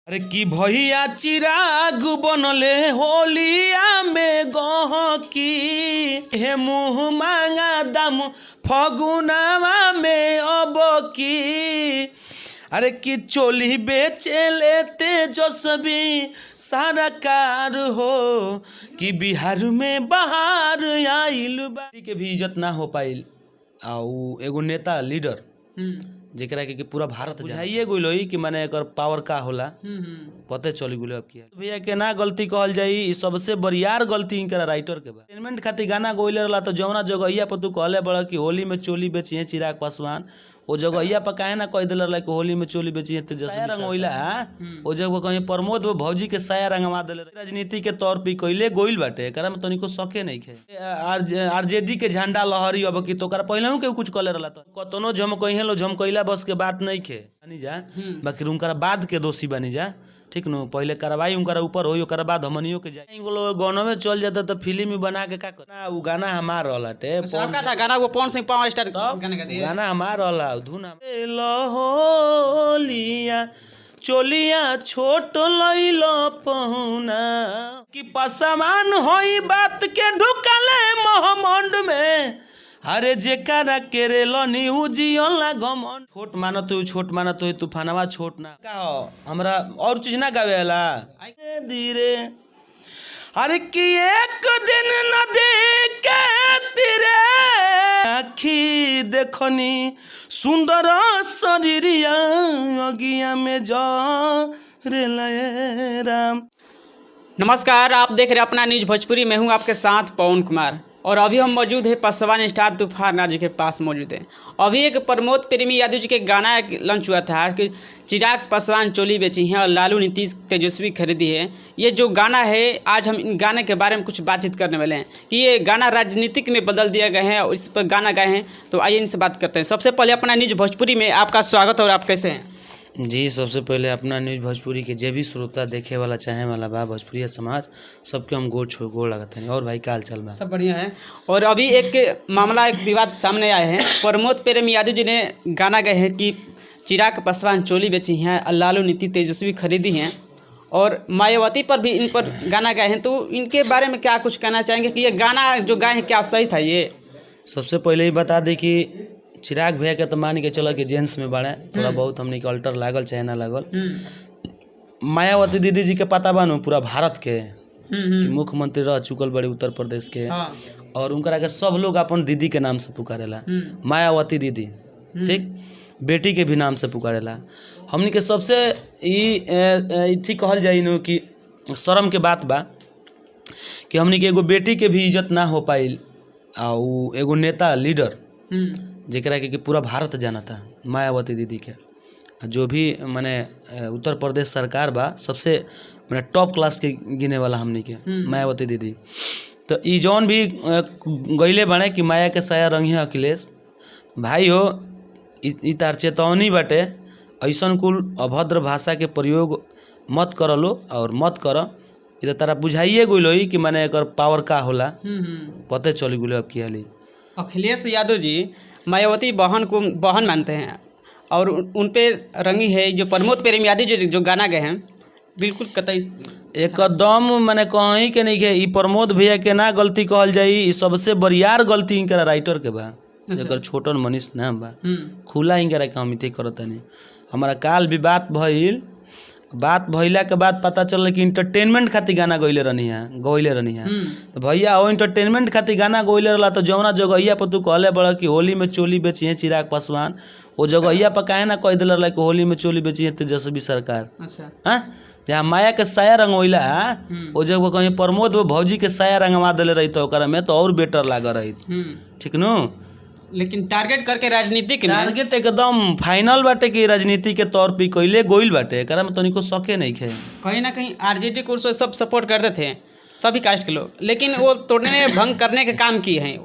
अरे की भैया चिराग बनले होलिया में गहकी हे मुँह मांगा दाम फगुनावा में अब की अरे की चोली बेचे लेते तेजस्वी सारा कार हो कि बिहार में बाहर आइल के भी इज्जत ना हो पाइल आउ एगो नेता लीडर जेकरा के पूरा भारत बुझाइए गई कि माने एकर पावर का होला पते चली गई अब किया भैया के ना गलती कहल जाई ई सबसे बरियार गलती इनकरा राइटर के बा एंटरटेनमेंट खातिर गाना गोइले रहला तो जौना जगहिया पर तू कहले बड़ा कि होली में चोली बेचिए चिराग पासवान ओ जगहिया पर काहे ना कह देले रहला कि होली में चोली बेचिए तेजस्वी रंग होइला ओ जगह कहीं प्रमोद वो भौजी के साया रंगवा देले राजनीति के तौर पे कइले गोइल बाटे एकरा में तनिको सके नहीं खे आरजेडी के झंडा लहरी अब कि तोकरा पहिलहू के कुछ कहले रहला तो कतनो झमकइहे लो झमकइला बस के बात नहीं खे बनी जा बाकी उनकरा बाद के दोषी बनी जा ठीक नु पहले कार्रवाई उनकरा ऊपर होई ओकरा बाद हमनियो के जाए गानों में चल जाता तो फिल्म में बना के का करना उ गाना हमार रहलाटे आपका था गाना वो पवन सिंह पावर स्टार गाना का दिया गाना हमार रहला धुन होलिया चोलिया छोट लइल पहुना कि पसमान होई बात के ढुकले मोहमंड में अरे जेकरा केरेल न्यूजियला गमन छोट मानत हो तूफानवा छोट ना का हमरा और चीज ना गावेला धीरे अरे कि एक दिन नदी के तीरे आखी देखनी सुंदर शरीरिया अगिया में जा रे लय राम। नमस्कार, आप देख रहे हैं अपना न्यूज भोजपुरी। मैं हूं आपके साथ पवन कुमार और अभी हम मौजूद है पासवान स्टार तूफान जी के पास मौजूद है। अभी एक प्रमोद प्रेमी यादव जी के गाना लॉन्च हुआ था कि चिराग पासवान चोली बेची है और लालू नीतीश तेजस्वी खरीदी है। ये जो गाना है आज हम इन गाने के बारे में कुछ बातचीत करने वाले हैं कि ये गाना राजनीतिक में बदल दिया गया है और इस पर गाना गाए हैं। तो आइए इनसे बात करते हैं। सबसे पहले अपना न्यूज भोजपुरी में आपका स्वागत और आप कैसे हैं जी। सबसे पहले अपना न्यूज भोजपुरी के जे भी श्रोता देखे वाला चाहे वाला बा भोजपुरी समाज सबके हम गोड़ लगाते हैं। और भाई का हाल चाल बा? सब बढ़िया है। और अभी एक मामला एक विवाद सामने आए हैं। प्रमोद प्रेमी यादव जी ने गाना गाए हैं कि चिराग पासवान चोली बेची हैं, लालू नीतीश तेजस्वी खरीदी हैं और मायावती पर भी इन पर गाना गाए हैं। तो इनके बारे में क्या कुछ कहना चाहेंगे कि ये गाना जो गाए हैं क्या सही था? ये सबसे पहले ही बता दें कि चिराग भैया के तो मान के चलो कि जेंट्स में बाड़े थोड़ा बहुत हमने के अल्टर लागल चाहे ना लागल। मायावती दीदी जी के पता बानू पूरा भारत के मुख्यमंत्री रह चुकल बड़े उत्तर प्रदेश के और उनकरा के सब लोग अपन दीदी के नाम से पुकारेला मायावती दीदी, ठीक बेटी के भी नाम से पुकारेला। हमनी के सबसे ई कहल जाई नु कि शर्म के बात बा कि हमनी के एगो बेटी के भी इज्जत ना हो पाइल आउ एगो नेता लीडर जेकरा के पूरा भारत जाना था मायावती दीदी के जो भी माने उत्तर प्रदेश सरकार बा सबसे माने टॉप क्लास के गिने वाला हमनी के मायावती दीदी। तो ई जौन भी गईले बने कि माया के साया रंगी है अखिलेश भाई हो ई तार चेतौनी बाटे ऐसन कुल अभद्र भाषा के प्रयोग मत कर लो और मत कर इधर तारा बुझाइए गई कि माने एकर पावर का होला पते चली गई अब की हाली। अखिलेश यादव जी मायावती बहन को बहन मानते हैं और उन पे रंगी है जो प्रमोद प्रेमी यादव जी जो गाना गए हैं बिल्कुल कतई एकदम माने कहीं के नहीं के ई प्रमोद भैया के ना गलती कहल जाई ई सबसे बरियार गलती इनकरा राइटर के बा जेकर छोटन मनीष नाम बा खुला इनकरा के हम इते करतनी। हमारा काल विवाद भइल बात भइला के बाद पता चल कि इंटरटेनमेंट खातिर गाना गइले रहनी है तो भैया वो इंटरटेनमेंट खातिर गाना गइले रहला तो जौना जगहिया पर तू कहले बड़ा कि होली में चोली बेचिए चिराग पासवान वो जगहिया पर काहे ना कह देले रहला कि होली में चोली बेचिए तेजस्वी सरकार। अच्छा हाँ जहाँ माया के साया रंगोइला वो जगह कहीं प्रमोद वो भौजी के साया रंगवा देले रही तो ओकरा में तो और बेटर लाग रही ठीक नु। लेकिन टारगेट करके राजनीतिक टारगेट एकदम फाइनल बाटे कि राजनीति के तौर पे कइले गोइल बाटे एकरा में तनिको सके नहीं खे। कहीं ना कहीं आरजेडी को सब सपोर्ट करते थे सभी कास्ट के लोग, लेकिन वो तोड़ने भंग करने के काम किए हैं।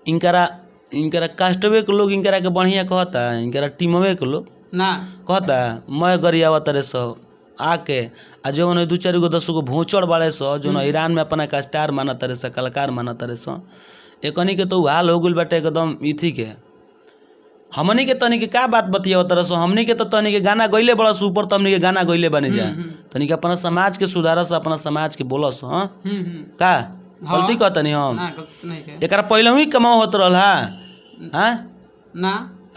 इनकरा कास्टवे के लोग इनकरा के बढ़िया कहता इनकरा टीमवे के लोग ना कहता मैं गरियावा तरे सो आके आ जो दू चार गो 10 गो भोचड़ बाड़े सो जो ईरान में अपना का स्टार माना तरे सो कलाकार माना तरे सो एकनी के तो हाल हो गई बाटे एकदम इथी के हमनी के तनी के का बात बतिया तरह से हमनी के तो तनी के गाना गइले बड़ा सुपर तमनी के गाना गइले बने जा तनी के अपना समाज के सुधारस अपना समाज के बोलस हां का गलती कहतनी हम ना गलती नहीं के एकरा पहले ही कमाओ होत रहल हां ना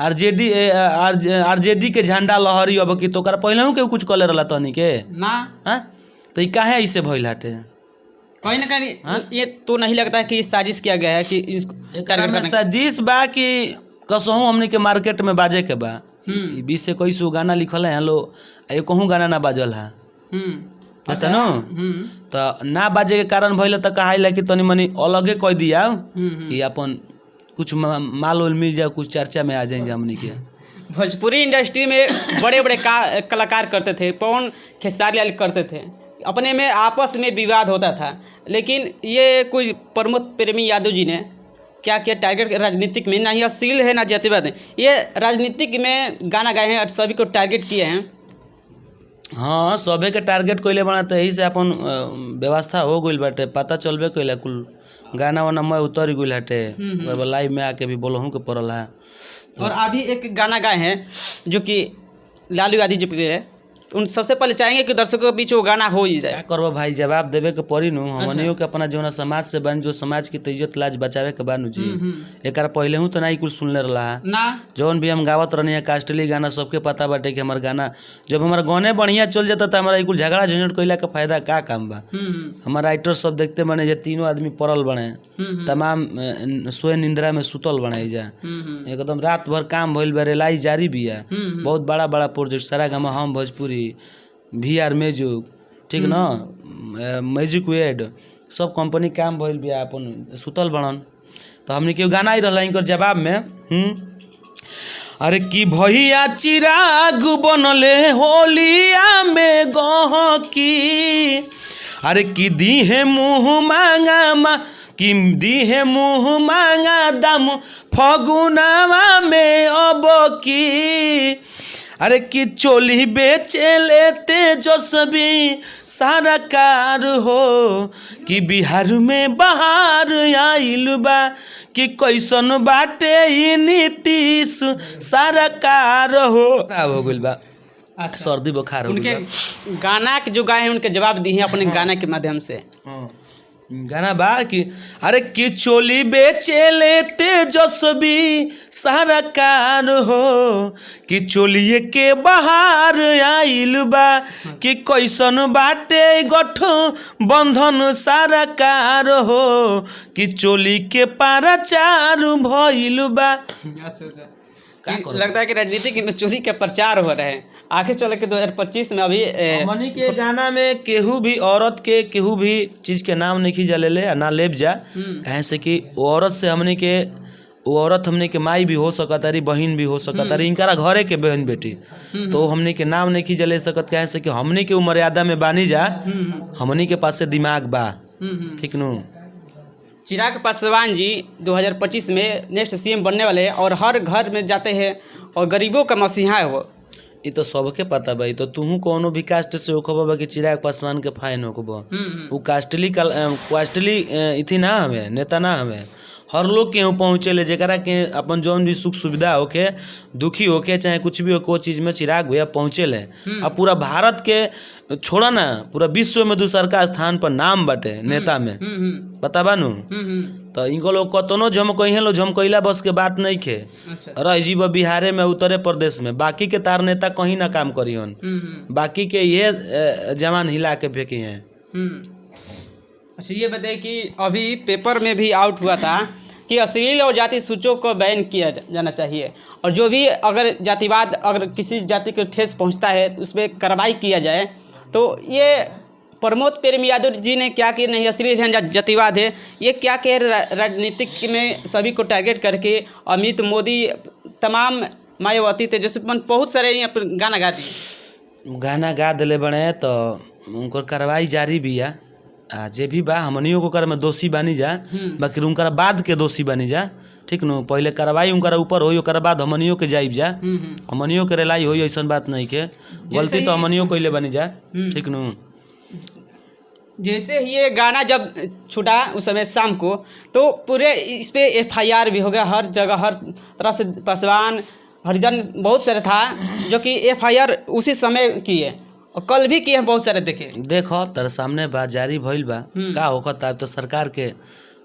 आरजेडी के झंडा लहरी अब की तो ओकरा पहले ही के कुछ कले रहला तनी के ना हां तो ई काहे ऐसे भइल हटे कहीं ना कहीं ये तो नहीं लगता है कि साजिश किया गया है कि इसको टारगेट करने साजिश बा कि कसहूँ हमनी के मार्केट में बाजे के बा 20 से 21 गाना लिखल है लो कहूँ गाना ना बाजल है नो तो ना बाजे के कारण भइल तो कहा कि तनी मनी अलगे कह दिया कि अपन कुछ माल उल मिल जाए कुछ चर्चा में आ जाए हमनी के भोजपुरी इंडस्ट्री में बड़े बड़े कलाकार करते थे पवन खेसारी करते थे अपने में आपस में विवाद होता था लेकिन ये कोई प्रमोद प्रेमी यादव जी ने क्या किया टारगेट राजनीतिक में ना ही अश्लील है ना जातिवाद है ये राजनीतिक में गाना गाए हैं और सभी को टारगेट किए हैं हाँ सभी के टारगेट कइले बना तो यही से अपन व्यवस्था हो गई बाटे पता चलबे कइला कुल गाना वाना मैं उतर गई हटे लाइव में आके भी बोलहूँ के पड़ल है और अभी एक गाना गाए हैं जो कि लालू यादव जी पे है उन सबसे पहले चाहेंगे कि दर्शकों के बीच वो गाना हो ही जाए। क्या करबो भाई जवाब देवे के पड़ी नु हमनियो के अपना जो समाज से बन जो समाज की इज्जत लाज बचावे के बानू जी एकर पहले हूँ तो नहीं कुछ सुनले रहा ना जौन भी हम गावत रहनी है कास्टली गाना सबके पता बाटे कि हमार गाना जब हमारा गाने बढ़िया चल जाता तो हमारा कुल झगड़ा झंझट कइला के फायदा का काम बा। हमारा राइटर सब देखते बने जे तीनों आदमी पड़ल बने तमाम सोए निंद्रा में सुतल बने जा एकदम रात भर काम भइल बा रेलाई जारी भी है बहुत बड़ा बड़ा प्रोजेक्ट सारा गाँव हम भोजपुरी VR म्यूजिक ठीक ना म्यूजिक वेड सब कंपनी काम भइल बिया अपन सुतल बनन तो हमने क्यों गाना ही रहला इनकर जवाब में अरे कि भैया चिराग बनले होलिया में गहकी अरे कि दीहे मुँह मांगा कि दीहे मुँह मांगा दाम फगुनावा में अब की अरे कि चोली बेचे लेते तेजस्वी सरकार हो कि बिहार में बाहर आइल बा कि कैसन बाटे ई नीतीश सरकार हो हो गइल बा सर्दी बुखार हो उनके गाना के जो गाए हैं उनके जवाब दिए हैं अपने गाना के माध्यम से गाना बा कि अरे कि चोली बेचे लेते तेजस्वी सरकार हो कि चोलिए के बाहर आइल बा कि कैसन बाटे गठबंधन सरकार हो कि चोली के प्रचार भइल बा। लगता है कि राजनीतिक में चोरी का प्रचार हो रहा है आगे चल के 2025 में अभी हमनी के गाना में केहू भी औरत के केहू भी चीज के नाम नहीं खींचा ले ना लेब जा कहे से कि वो औरत से हमनी के वो औरत हमनी के माई भी हो सकत तारी बहन भी हो सकत तारी इनकारा घरे के बहन बेटी तो हमनी के नाम नहीं खींचा ले सकत कहे से कि हमनी के मर्यादा में बानी जा हमनी के पास से दिमाग बा ठीक नु। चिराग पासवान जी 2025 में नेक्स्ट CM बनने वाले हैं और हर घर में जाते हैं और गरीबों का मसीहा है वो ये तो सबके पता भाई तो तुहू कोनो भी कास्ट से होखबा कि चिराग पासवान के फाइन होखबा वो कास्टली इथी ना हमें नेता ना हमें हर लोग के पहुँचे ले जरा के अपन जौन भी सुख सुविधा होके दुखी होके चाहे कुछ भी हो को चीज़ में चिराग भैया पहुँचे ले अब पूरा भारत के छोड़ा ना पूरा विश्व में दूसर का स्थान पर नाम बाटे नेता में पता बानू तो इनको लोग कतनो जम कही लो जम कइला बस के बात नहीं खे रह जीव बिहारे में उत्तर प्रदेश में बाकी के तार नेता कहीं ना काम करी हन बाकी के ये जवान हिला के फेंकी हैं। अच्छा ये बताइए कि अभी पेपर में भी आउट हुआ था कि अश्लील और जाति सूचकों को बैन किया जाना चाहिए और जो भी अगर जातिवाद अगर किसी जाति को ठेस पहुंचता है उस पर कार्रवाई किया जाए तो ये प्रमोद प्रेमी यादव जी ने क्या किया नहीं अश्लील है जातिवाद है ये क्या कह राजनीतिक में सभी को टारगेट करके अमित मोदी तमाम मायावती तेजस्वी बहुत सारे यहाँ पर गाना गा दिले बने तो उनको कार्रवाई जारी भी है जे भी बा हमनियों को कर में दोषी बनी जा बाकी उनका बाद के दोषी बनी जा ठीक नु पहले कार्रवाई उनका ऊपर होई ओकर बाद हमनियों के जाइब जा हमनियों के रेलाई होई ऐसा बात नहीं के गलती तो हमनियों को ले बनी जा ठीक नु। जैसे ही ये गाना जब छूटा उस समय शाम को तो पूरे इस पे FIR भी हो गया हर जगह हर तरह से पासवान हरिजन बहुत सारे था जो कि FIR उसी समय किए और कल भी किए हैं बहुत सारे देखे। देखो तेरे सामने बा जारी भइल बा का होखता अब तो सरकार के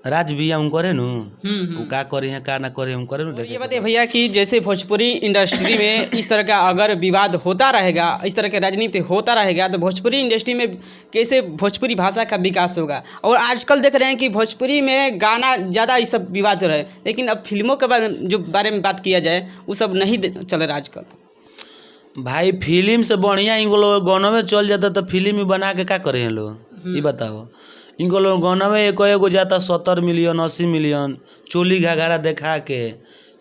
राज बिया उन करे नु उ का करी है का ना करी हम करे नु ये देखे बताइए भैया कि जैसे भोजपुरी इंडस्ट्री में इस तरह का अगर विवाद होता रहेगा, इस तरह के राजनीति होता रहेगा तो भोजपुरी इंडस्ट्री में कैसे भोजपुरी भाषा का विकास होगा। और आजकल देख रहे हैं कि भोजपुरी में गाना ज़्यादा इस सब विवाद हो रहा है, लेकिन अब फिल्मों के बारे में बात किया जाए वो सब नहीं चल रहा आजकल। भाई फिल्म से बढ़िया इन लोग गानों में चल जाता तो फिल्म में बना के का करे हैं लोग ये बताओ। इनको लोग गाना में एगो जाता 70 मिलियन 80 मिलियन चोली घाघरा देखा के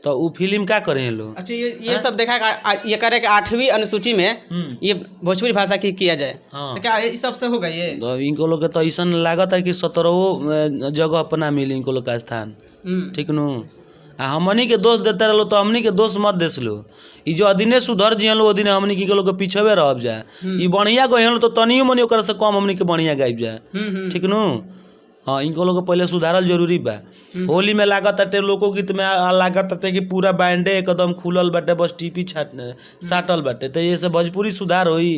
तो वो फिल्म का करे हैं लोग। अच्छा ये सब देखा ये करे कि 8वीं अनुसूची में ये भोजपुरी भाषा की किया जाए तो क्या इस सब से होगा ये। तो इनको लोग के तो ऐसा लागत है कि 17 जगह अपना मिली इनको लोग का स्थान ठीक नु आ हमनी के दोष देते रहो तो हमनी के दोष मत देस लो ई जो अदिने सुधर जियन लो अदिने हमनी के लोग के पीछे रहब जाए ई बढ़िया गहन तो तनियो मनी ओकर से कम हमनी के बढ़िया गाइब जाए ठीक नु। हाँ इनको लोग के पहले सुधारल जरूरी बा। होली में लागत अटे लोकगीत में लागत अटे कि पूरा बैंडे एकदम खुलल बाटे बस टीपी साटल बाटे तो ये से भोजपुरी सुधार होई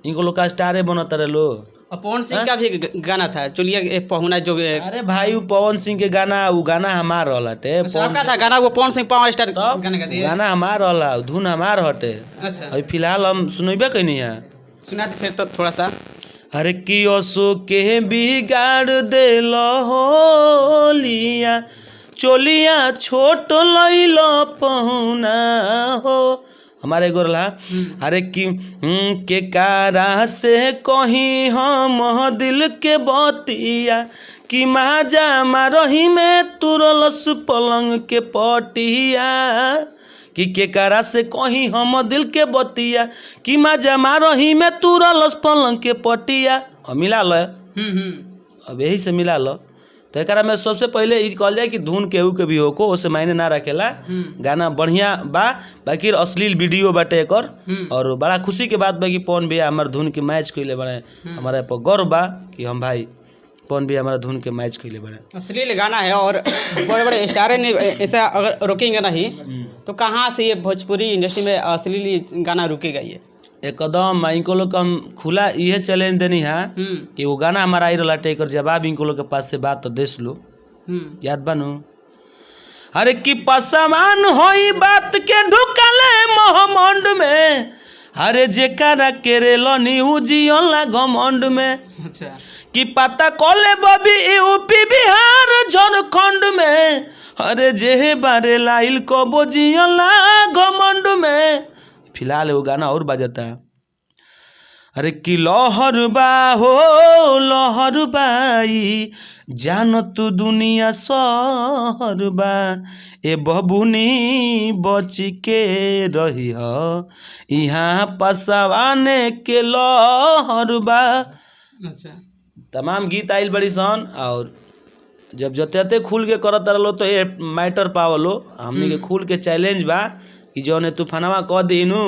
इनको लोग का स्टारे बनत रहे लो। पवन सिंह का भी गाना था चलिए पहुना जो। अरे भाई वो पवन सिंह के गाना वो गाना हमार रहलाटे आपका था गाना वो पवन सिंह पावर स्टार गाना का दिया गाना हमार रहला धुन हमार हटे। अच्छा अभी फिलहाल हम सुनबे कहीं है सुना फिर तो थोड़ा सा। अरे की असो के बिगाड़ देल होलिया चोलिया छोट लैल पहुना हो हमारे गोरला। अरे के कारा से कहीं हम दिल के बतिया कि माजा मारही में तुरलस पलंग के पटिया कि के कारा से कहीं हम दिल के बतिया कि माजा मारही में तुरलस पलंग के पटिया मिला लो अब यही से मिला लो। तो एक में सबसे पहले ये कहल जाए कि धुन केहू के भी होको उसे मायने ना रखेला गाना बढ़िया बा बाकी अश्लील वीडियो बाटे एक और बड़ा खुशी के बात बा कि पवन भैया हमारे धुन के मैच कैले बड़े हमारे पर गर्व बा कि हम भाई पवन भैया हमारा धुन के मैच कैले बड़े। अश्लील गाना है और बड़े बड़े स्टार ने ऐसा अगर रोकेंगे नहीं तो कहाँ से ये भोजपुरी इंडस्ट्री में अश्लील गाना रुकेगा ये एकदम। इनको लोग हम खुला ये चैलेंज देनी है कि वो गाना हमारा आई रहा टेकर जवाब इनको लोग के पास से बात तो देश लो याद बनू। अरे कि पसमान होई बात के ढुकले मोहमंड में अरे जेकरा केरे लनी उजियला घमंड में। अच्छा कि पता कोले बबी यूपी बिहार झारखंड में अरे जे बारे लाइल को बोजियला घमंड में। फिलहाल वो गाना और बजाता है। अरे कि लहर बा हो लहर बाई जान तू दुनिया सहर बा ए बबुनी बच के रही हो यहाँ पसवाने के लहर बा। अच्छा तमाम गीत आइल बड़ी सन और जब जते खुल के करत रहो तो ये मैटर पावलो हमने के खुल के चैलेंज बा कि जौन तूफानवा कह दीनू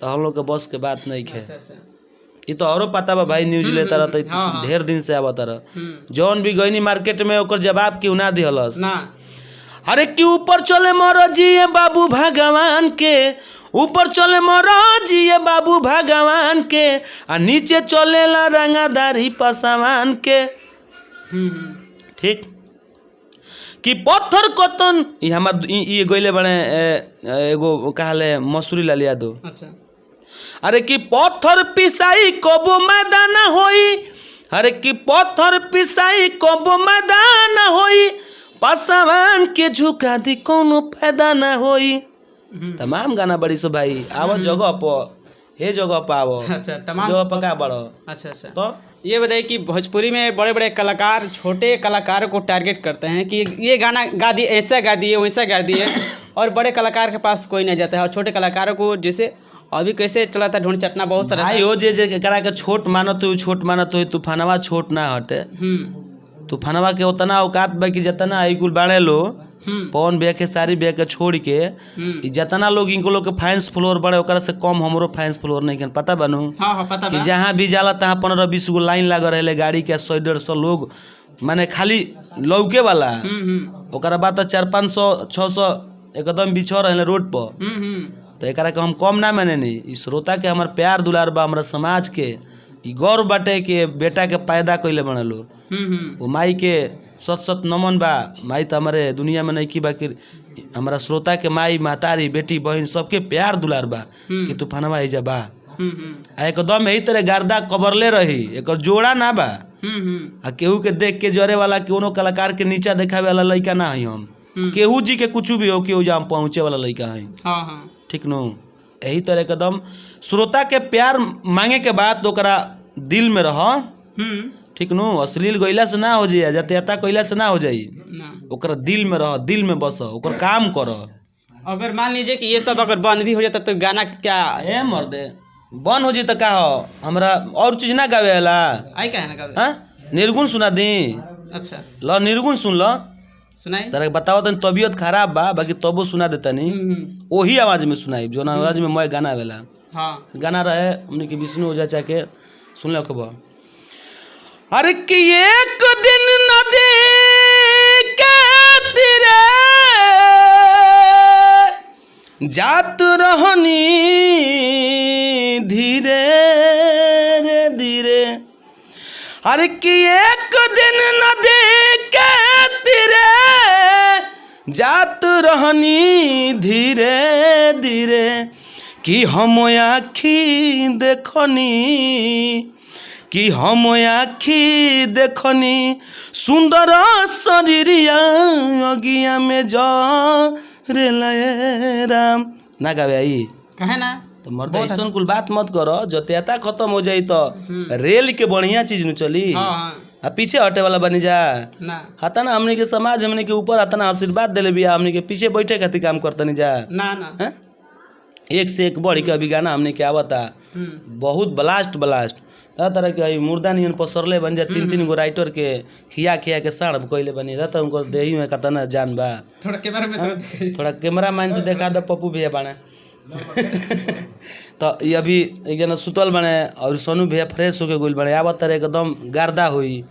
तो हम लोग के बस के बात नहीं खे। ये तो औरो पता बा भाई न्यूज लेता रहता ढेर दिन से आवता रह जौन भी गईनी मार्केट में ओकर जवाब क्यों ना दिहलस ना। अरे कि ऊपर चले मरजिए बाबू भगवान के ऊपर चले मरजिए बाबू भगवान के आ नीचे चलेला रंगादारी पसवान के ठीक कि पत्थर कतन ये हमार ये गइले बने एगो कहले मसूरी लाल यादव। अच्छा अरे कि पत्थर पिसाई कबो मैदान होई अरे कि पत्थर पिसाई कबो मैदान होई पसवान के झुका दी कोनो फायदा ना होई। तमाम गाना बड़ी सो भाई आवो जगह पर हे जगह पर आवो। अच्छा तमाम जगह पर का बड़ो। अच्छा अच्छा तो ये बताइए कि भोजपुरी में बड़े बड़े कलाकार छोटे कलाकारों को टारगेट करते हैं कि ये गाना गा दिए ऐसा गा दिए वैसा गा दिए और बड़े कलाकार के पास कोई नहीं जाता है और छोटे कलाकारों को जैसे अभी कैसे चला था ढूंढ चटना बहुत सारा भाई हो जे करा के छोट मानत हो तूफानवा छोट ना हटे तूफानवा के उतना औकात बा कि जितना आई कुल बाड़े लो पवन भैया के सारी भैया के छोड़ के जितना लोग इनको लोग के फैंस फ्लोर बड़े ओकरा से कम हमरो फैंस फ्लोर नहीं के पता बनू। हाँ, पता कि जहाँ भी जाला तहाँ 15-20 गो लाइन लग रहे गाड़ी के 100-150 लोग माने खाली लौके वाला ओकरा बाद 400-500-600 एकदम बिछड़ रहे रोड पर, तो एकरा के हम कम ना माने नहीं। ई श्रोता के हमार प्यार दुलार बा, हमारा समाज के ई गौरव बाटे कि बेटा के पैदा कइले बना लो। वो माई के सत सत नमन बा। माई तो हमारे दुनिया में नहीं की बा कि हमारा श्रोता के माई महतारी बेटी बहन सबके प्यार दुलार बा कि तूफानवा एजा बा। आ एकदम यही तरह गर्दा कबरले रही, एक जोड़ा ना बा। आ केहू के देख के जरे वाला कोनो कलाकार के नीचा देखावे वाला लड़का ना है हम। केहू जी के कुछ भी हो केहू जा पहुँचे वाला लड़का है। ठीक नो, यही तरह एकदम श्रोता के प्यार मांगे के बाद तो ओकरा दिल में रह। ठीक नो, अश्लील गइला से ना हो जाए, जतियाता कइला से ना हो जाई, ओकरा दिल में रह, दिल में बस, ओकर काम कर। अगर मान लीजिए कि ये सब अगर बंद भी हो जाता तो गाना क्या ए मर्दे बंद हो जाए तो का हो, हमरा और चीज ना गावे वाला आई का है ना गावे। हाँ, निर्गुण सुना दी। अच्छा ल निर्गुण सुन ल, सुनाई। तारा बताओ तनी तबीयत खराब बा, बाकी तबो सुना देता नहीं। वही आवाज में सुनाई जो आवाज में मैं गाना वेला। हाँ गाना रहे हमने के विष्णु ओझा चा के सुन लो कब। अरे कि एक दिन नदी के तीरे जात रहनी धीरे रे धीरे। अरे कि एक दिन नदी के तीरे जात रहनी धीरे धीरे कि हम आखी देखनी, कि हम आखी देखनी सुंदर शरीरिया अगिया में जरे लए राम। ना गावे आई कहे ना तो मर्द ऐसा कुल बात मत करो। जतियाता खत्म हो जाई तो रेल के बढ़िया चीज न चली। आ पीछे हटे वाला बनी जा ना। हता ना हमने के समाज हमने के ऊपर हता ना आशीर्वाद देले बिया, हमने के पीछे बैठे खातिर काम करता नहीं जा ना ना। है? एक से एक बढ़ के अभी गाना हमने के आवता बहुत ब्लास्ट ब्लास्ट तरह के मुर्दा नियन पसरले बन जा। तीन तीन गो राइटर के खिया खिया के साढ़ कइले बनी रहता उनको देही में कतना जान बा। थोड़ा कैमरा में थोड़ा कैमरा मैन से देखा दो पप्पू भैया बाने। तो ये अभी एक जना सुतल बने और सोनू भैया फ्रेश होके गुल बने आवत तरह एकदम गर्दा हुई।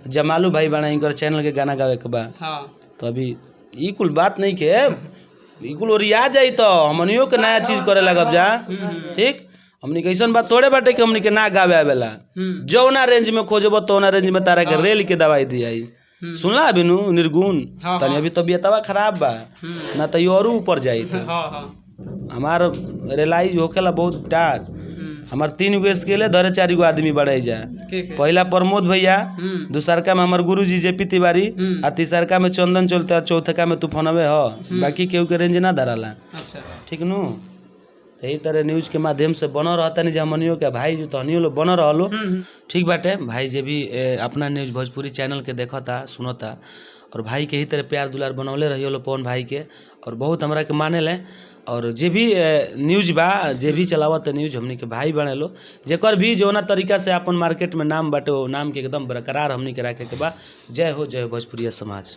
जमालू भाई बने इनकर चैनल के गाना गावे के बा। तो अभी ई कुल बात नहीं के ई कुल ओरिया जाई तो हमनियो के नया चीज करे लगब जा। ठीक, हमनी के ऐसा बात थोड़े बाटे कि हमनी के ना गावे आवेला। जौना रेंज में खोजब तौना रेंज में तारा के रेल के दवाई दियाई। सुनला अभी नु निर्गुण तनी अभी तबीयतवा खराब बा ना तो और ऊपर जाई। तो हमार रिलाइज होखेला बहुत टाट। हमार 3 गो स्केले धरे 4 गो आदमी बढ़ाई जा। पहला प्रमोद भैया, दूसरका में हमार गुरुजी जेपी तिवारी, आ तीसरका में चंदन चलते, चौथका में तूफानवे ह। बाकी केहू के रेंज ना धराला। ठीक नु, यही तरह न्यूज के माध्यम से बना रहता नहीं हमनियों के भाई जो तहनियों लोग बना रहो। ठीक बाटे भाई जे भी अपना न्यूज भोजपुरी चैनल के देखता सुनता और भाई के ही तरह प्यार दुलार बनौले रहियो लो पवन भाई के और बहुत हमरा के माने ले। और जे भी न्यूज बा जे भी चलावत न्यूज हमनी के भाई बने लो, जेकर भी जौना तरीका से अपन मार्केट में नाम बाटे वो नाम के एकदम बरकरार हमनी के रखे के बा। जय हो भोजपुरिया समाज।